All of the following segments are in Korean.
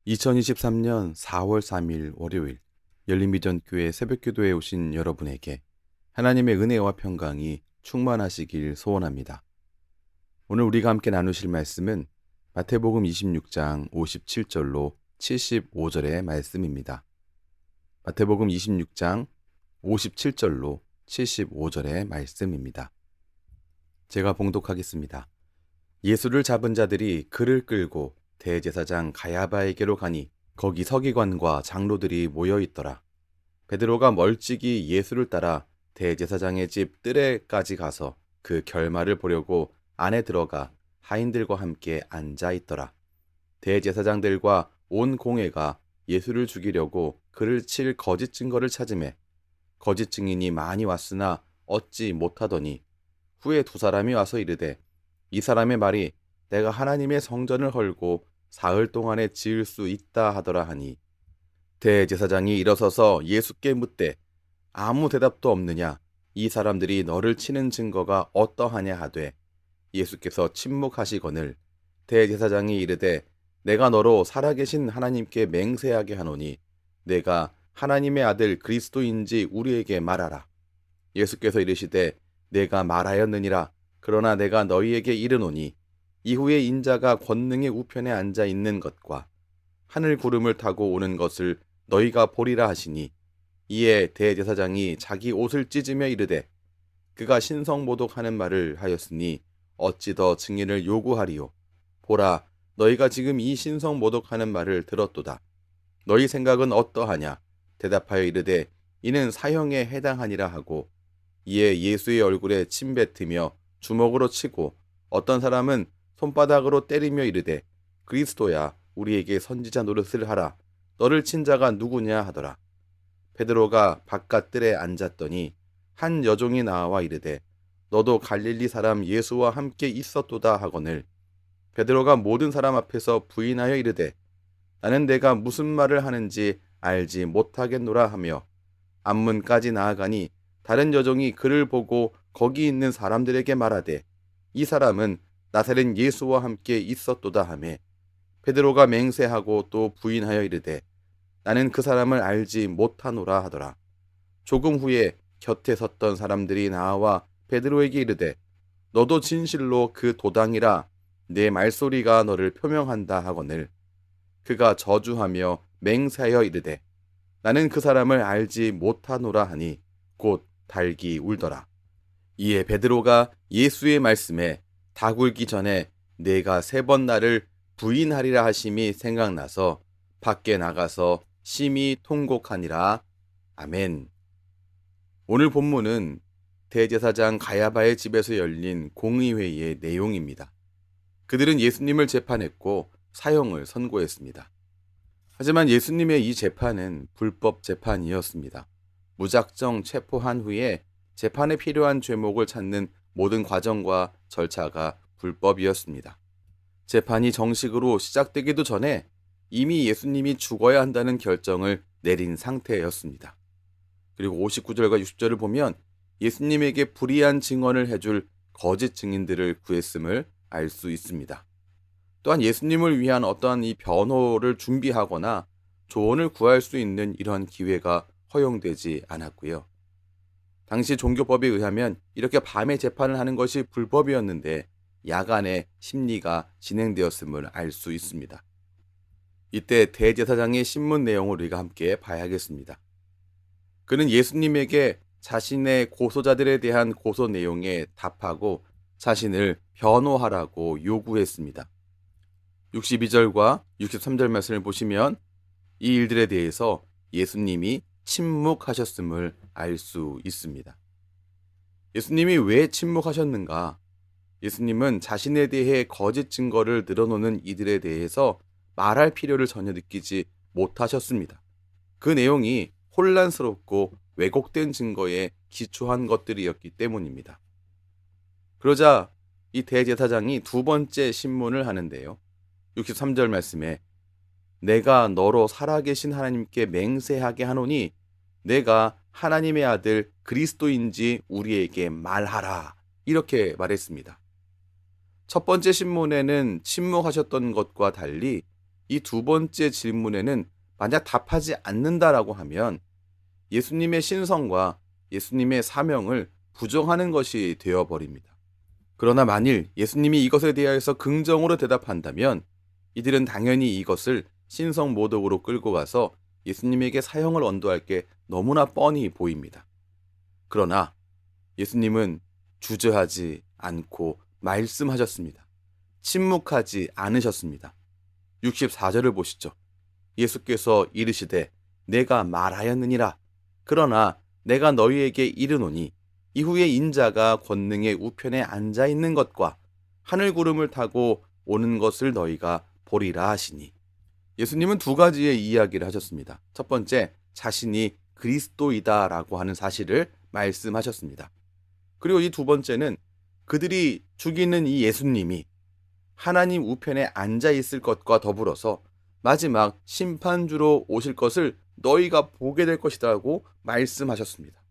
2023년 4월 3일 월요일 열린비전교회 새벽기도에 오신 여러분에게 하나님의 은혜와 평강이 충만하시길 소원합니다. 오늘 우리가 함께 나누실 말씀은 마태복음 26장 57절로 75절의 말씀입니다. 마태복음 26장 57절로 75절의 말씀입니다. 제가 봉독하겠습니다. 예수를 잡은 자들이 그를 끌고 대제사장 가야바에게로 가니 거기 서기관과 장로들이 모여 있더라. 베드로가 멀찍이 예수를 따라 대제사장의 집 뜰에까지 가서 그 결말을 보려고 안에 들어가 하인들과 함께 앉아 있더라. 대제사장들과 온 공회가 예수를 죽이려고 그를 칠 거짓 증거를 찾으매 거짓 증인이 많이 왔으나 얻지 못하더니 후에 두 사람이 와서 이르되 이 사람의 말이 내가 하나님의 성전을 헐고 사흘 동안에 지을 수 있다 하더라 하니 대제사장이 일어서서 예수께 묻되 아무 대답도 없느냐 이 사람들이 너를 치는 증거가 어떠하냐 하되 예수께서 침묵하시거늘 대제사장이 이르되 내가 너로 살아계신 하나님께 맹세하게 하노니 내가 하나님의 아들 그리스도인지 우리에게 말하라. 예수께서 이르시되 내가 말하였느니라. 그러나 내가 너희에게 이르노니 이후에 인자가 권능의 우편에 앉아 있는 것과 하늘 구름을 타고 오는 것을 너희가 보리라 하시니 이에 대제사장이 자기 옷을 찢으며 이르되 그가 신성모독하는 말을 하였으니 어찌 더 증인을 요구하리요. 보라 너희가 지금 이 신성모독하는 말을 들었도다. 너희 생각은 어떠하냐. 대답하여 이르되 이는 사형에 해당하니라 하고 이에 예수의 얼굴에 침 뱉으며 주먹으로 치고 어떤 사람은 손바닥으로 때리며 이르되 그리스도야 우리에게 선지자 노릇을 하라. 너를 친 자가 누구냐 하더라. 베드로가 바깥 뜰에 앉았더니 한 여종이 나와 이르되 너도 갈릴리 사람 예수와 함께 있었도다 하거늘 베드로가 모든 사람 앞에서 부인하여 이르되 나는 내가 무슨 말을 하는지 알지 못하겠노라 하며 앞문까지 나아가니 다른 여종이 그를 보고 거기 있는 사람들에게 말하되 이 사람은 나사렛 예수와 함께 있었도다 하며 베드로가 맹세하고 또 부인하여 이르되 나는 그 사람을 알지 못하노라 하더라. 조금 후에 곁에 섰던 사람들이 나와 베드로에게 이르되 너도 진실로 그 도당이라 내 말소리가 너를 표명한다 하거늘 그가 저주하며 맹세하여 이르되 나는 그 사람을 알지 못하노라 하니 곧 달기 울더라. 이에 베드로가 예수의 말씀에 닭 울기 전에 내가 3번 나를 부인하리라 하심이 생각나서 밖에 나가서 심히 통곡하니라. 아멘. 오늘 본문은 대제사장 가야바의 집에서 열린 공의회의 내용입니다. 그들은 예수님을 재판했고 사형을 선고했습니다. 하지만 예수님의 이 재판은 불법 재판이었습니다. 무작정 체포한 후에 재판에 필요한 죄목을 찾는 모든 과정과 절차가 불법이었습니다. 재판이 정식으로 시작되기도 전에 이미 예수님이 죽어야 한다는 결정을 내린 상태였습니다. 그리고 59절과 60절을 보면 예수님에게 불이한 증언을 해줄 거짓 증인들을 구했음을 알 수 있습니다. 또한 예수님을 위한 어떠한 이 변호를 준비하거나 조언을 구할 수 있는 이러한 기회가 허용되지 않았고요. 당시 종교법에 의하면 이렇게 밤에 재판을 하는 것이 불법이었는데 야간에 심리가 진행되었음을 알 수 있습니다. 이때 대제사장의 신문 내용을 우리가 함께 봐야겠습니다. 그는 예수님에게 자신의 고소자들에 대한 고소 내용에 답하고 자신을 변호하라고 요구했습니다. 62절과 63절 말씀을 보시면 이 일들에 대해서 예수님이 침묵하셨음을 알 수 있습니다. 예수님이 왜 침묵하셨는가? 예수님은 자신에 대해 거짓 증거를 늘어놓는 이들에 대해서 말할 필요를 전혀 느끼지 못하셨습니다. 그 내용이 혼란스럽고 왜곡된 증거에 기초한 것들이었기 때문입니다. 그러자 이 대제사장이 두 번째 신문을 하는데요. 63절 말씀에 내가 너로 살아계신 하나님께 맹세하게 하노니 내가 하나님의 아들 그리스도인지 우리에게 말하라. 이렇게 말했습니다. 첫 번째 신문에는 침묵하셨던 것과 달리 이 두 번째 질문에는 만약 답하지 않는다라고 하면 예수님의 신성과 예수님의 사명을 부정하는 것이 되어버립니다. 그러나 만일 예수님이 이것에 대하여서 긍정으로 대답한다면 이들은 당연히 이것을 신성 모독으로 끌고 가서 예수님에게 사형을 언도할 게 너무나 뻔히 보입니다. 그러나 예수님은 주저하지 않고 말씀하셨습니다. 침묵하지 않으셨습니다. 64절을 보시죠. 예수께서 이르시되 내가 말하였느니라. 그러나 내가 너희에게 이르노니 이후에 인자가 권능의 우편에 앉아 있는 것과 하늘 구름을 타고 오는 것을 너희가 보리라 하시니. 예수님은 두 가지의 이야기를 하셨습니다. 첫 번째, 자신이 그리스도이다라고 하는 사실을 말씀하셨습니다. 그리고 이 두 번째는 그들이 죽이는 이 예수님이 하나님 우편에 앉아 있을 것과 더불어서 마지막 심판주로 오실 것을 너희가 보게 될 것이라고 말씀하셨습니다.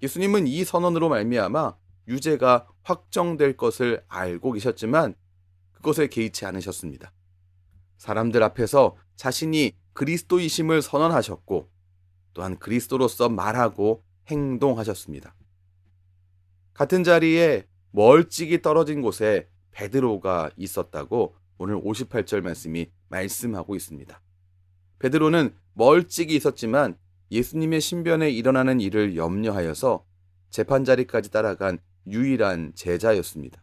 예수님은 이 선언으로 말미암아 유죄가 확정될 것을 알고 계셨지만 그것에 개의치 않으셨습니다. 사람들 앞에서 자신이 그리스도이심을 선언하셨고 또한 그리스도로서 말하고 행동하셨습니다. 같은 자리에 멀찍이 떨어진 곳에 베드로가 있었다고 오늘 58절 말씀이 말씀하고 있습니다. 베드로는 멀찍이 있었지만 예수님의 신변에 일어나는 일을 염려하여서 재판자리까지 따라간 유일한 제자였습니다.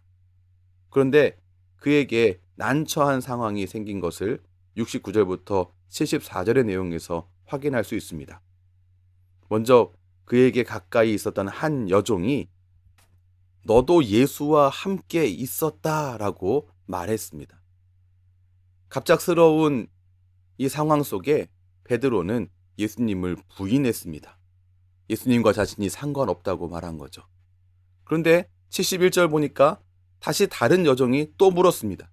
그런데 그에게 난처한 상황이 생긴 것을 69절부터 74절의 내용에서 확인할 수 있습니다. 먼저 그에게 가까이 있었던 한 여종이 너도 예수와 함께 있었다라고 말했습니다. 갑작스러운 이 상황 속에 베드로는 예수님을 부인했습니다. 예수님과 자신이 상관없다고 말한 거죠. 그런데 71절 보니까 다시 다른 여종이 또 물었습니다.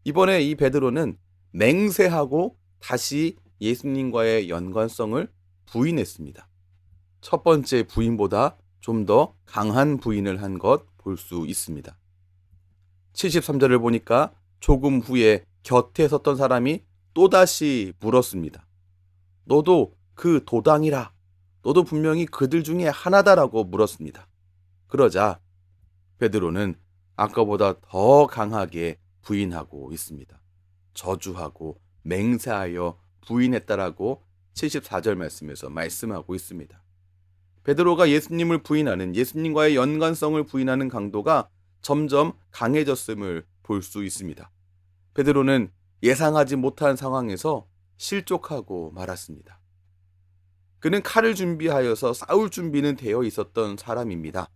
이번에 이 베드로는 맹세하고 다시 예수님과의 연관성을 부인했습니다. 첫 번째 부인보다 좀 더 강한 부인을 한 것 볼 수 있습니다. 73절을 보니까 조금 후에 곁에 섰던 사람이 또다시 물었습니다. 너도 그 도당이라. 너도 분명히 그들 중에 하나다라고 물었습니다. 그러자 베드로는 아까보다 더 강하게 부인하고 있습니다. 저주하고 맹세하여 부인했다라고 74절 말씀에서 말씀하고 있습니다. 베드로가 예수님을 부인하는, 예수님과의 연관성을 부인하는 강도가 점점 강해졌음을 볼 수 있습니다. 베드로는 예상하지 못한 상황에서 실족하고 말았습니다. 그는 칼을 준비하여서 싸울 준비는 되어 있었던 사람입니다.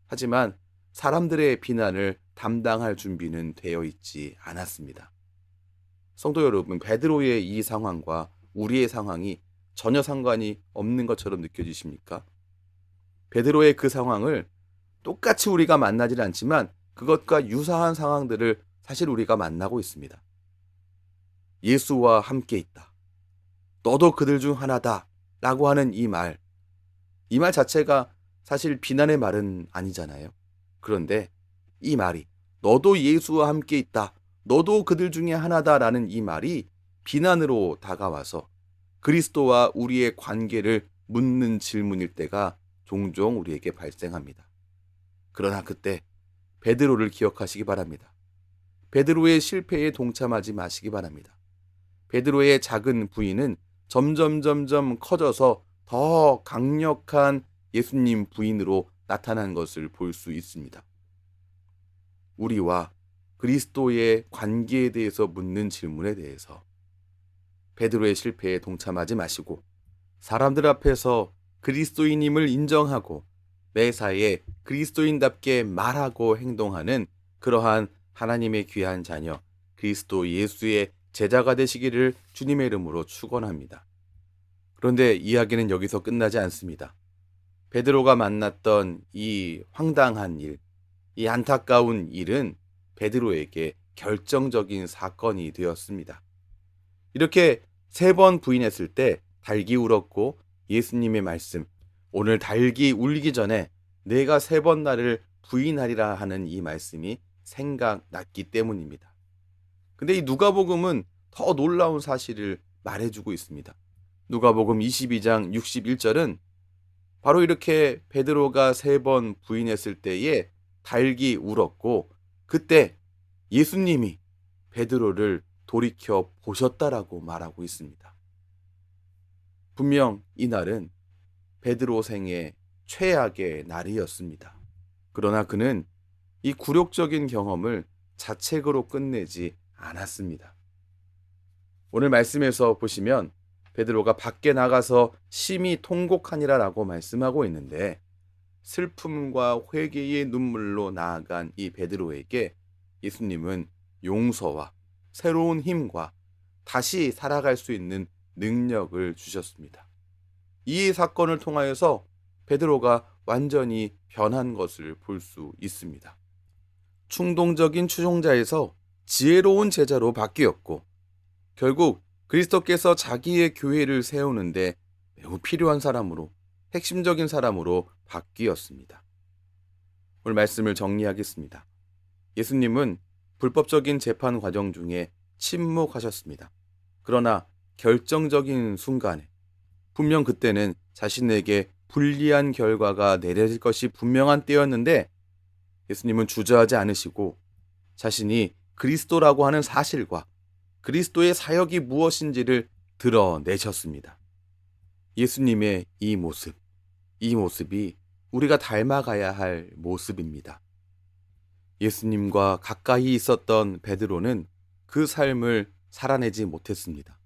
하지만 사람들의 비난을 담당할 준비는 되어 있지 않았습니다. 성도 여러분, 베드로의 이 상황과 우리의 상황이 전혀 상관이 없는 것처럼 느껴지십니까? 베드로의 그 상황을 똑같이 우리가 만나질 않지만 그것과 유사한 상황들을 사실 우리가 만나고 있습니다. 예수와 함께 있다. 너도 그들 중 하나다. 라고 하는 이 말 자체가 사실 비난의 말은 아니잖아요. 그런데 이 말이 너도 예수와 함께 있다. 너도 그들 중에 하나다. 라는 이 말이 비난으로 다가와서 그리스도와 우리의 관계를 묻는 질문일 때가 종종 우리에게 발생합니다. 그러나 그때 베드로를 기억하시기 바랍니다. 베드로의 실패에 동참하지 마시기 바랍니다. 베드로의 작은 부인은 점점 커져서 더 강력한 예수님 부인으로 나타난 것을 볼 수 있습니다. 우리와 그리스도의 관계에 대해서 묻는 질문에 대해서 베드로의 실패에 동참하지 마시고 사람들 앞에서 그리스도인임을 인정하고 매사에 그리스도인답게 말하고 행동하는 그러한 하나님의 귀한 자녀 그리스도 예수의 제자가 되시기를 주님의 이름으로 축원합니다. 그런데 이야기는 여기서 끝나지 않습니다. 베드로가 만났던 이 황당한 일, 이 안타까운 일은 베드로에게 결정적인 사건이 되었습니다. 이렇게 3번 부인했을 때 닭이 울었고 예수님의 말씀, 오늘 닭이 울기 전에 내가 3번 나를 부인하리라 하는 이 말씀이 생각났기 때문입니다. 근데 이 누가복음은 더 놀라운 사실을 말해주고 있습니다. 누가복음 22장 61절은 바로 이렇게 베드로가 3번 부인했을 때에 달기 울었고 그때 예수님이 베드로를 돌이켜 보셨다라고 말하고 있습니다. 분명 이날은 베드로 생애 최악의 날이었습니다. 그러나 그는 이 굴욕적인 경험을 자책으로 끝내지 않았습니다. 오늘 말씀에서 보시면 베드로가 밖에 나가서 심히 통곡하니라라고 말씀하고 있는데 슬픔과 회개의 눈물로 나아간 이 베드로에게 예수님은 용서와 새로운 힘과 다시 살아갈 수 있는 능력을 주셨습니다. 이 사건을 통하여서 베드로가 완전히 변한 것을 볼 수 있습니다. 충동적인 추종자에서 지혜로운 제자로 바뀌었고 결국 그리스도께서 자기의 교회를 세우는데 매우 필요한 사람으로 핵심적인 사람으로 바뀌었습니다. 오늘 말씀을 정리하겠습니다. 예수님은 불법적인 재판 과정 중에 침묵하셨습니다. 그러나 결정적인 순간에 분명 그때는 자신에게 불리한 결과가 내려질 것이 분명한 때였는데 예수님은 주저하지 않으시고 자신이 그리스도라고 하는 사실과 그리스도의 사역이 무엇인지를 드러내셨습니다. 예수님의 이 모습이 우리가 닮아가야 할 모습입니다. 예수님과 가까이 있었던 베드로는 그 삶을 살아내지 못했습니다.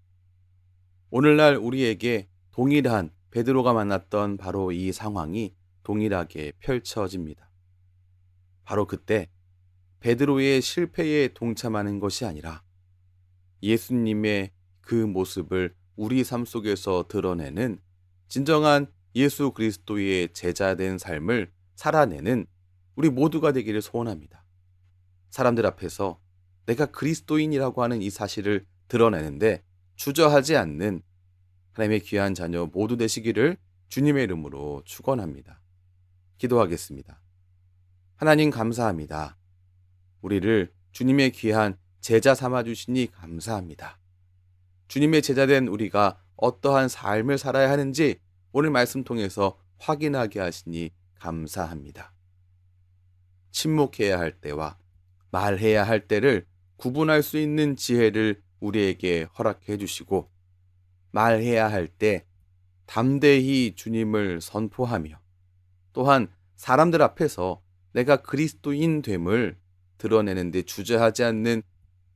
오늘날 우리에게 동일한 베드로가 만났던 바로 이 상황이 동일하게 펼쳐집니다. 바로 그때 베드로의 실패에 동참하는 것이 아니라 예수님의 그 모습을 우리 삶 속에서 드러내는 진정한 예수 그리스도의 제자된 삶을 살아내는 우리 모두가 되기를 소원합니다. 사람들 앞에서 내가 그리스도인이라고 하는 이 사실을 드러내는데 주저하지 않는 하나님의 귀한 자녀 모두 되시기를 주님의 이름으로 축원합니다. 기도하겠습니다. 하나님 감사합니다. 우리를 주님의 귀한 제자 삼아주시니 감사합니다. 주님의 제자된 우리가 어떠한 삶을 살아야 하는지 오늘 말씀 통해서 확인하게 하시니 감사합니다. 침묵해야 할 때와 말해야 할 때를 구분할 수 있는 지혜를 우리에게 허락해 주시고 말해야 할 때 담대히 주님을 선포하며 또한 사람들 앞에서 내가 그리스도인 됨을 드러내는 데 주저하지 않는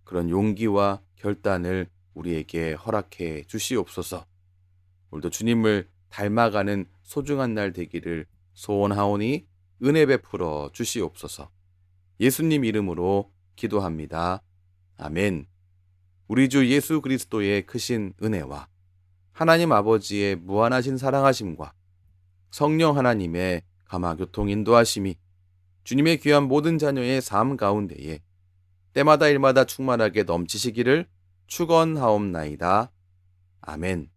그런 용기와 결단을 우리에게 허락해 주시옵소서. 오늘도 주님을 닮아가는 소중한 날 되기를 소원하오니 은혜 베풀어 주시옵소서. 예수님 이름으로 기도합니다. 아멘. 우리 주 예수 그리스도의 크신 은혜와 하나님 아버지의 무한하신 사랑하심과 성령 하나님의 감화교통 인도하심이 주님의 귀한 모든 자녀의 삶 가운데에 때마다 일마다 충만하게 넘치시기를 축원하옵나이다. 아멘.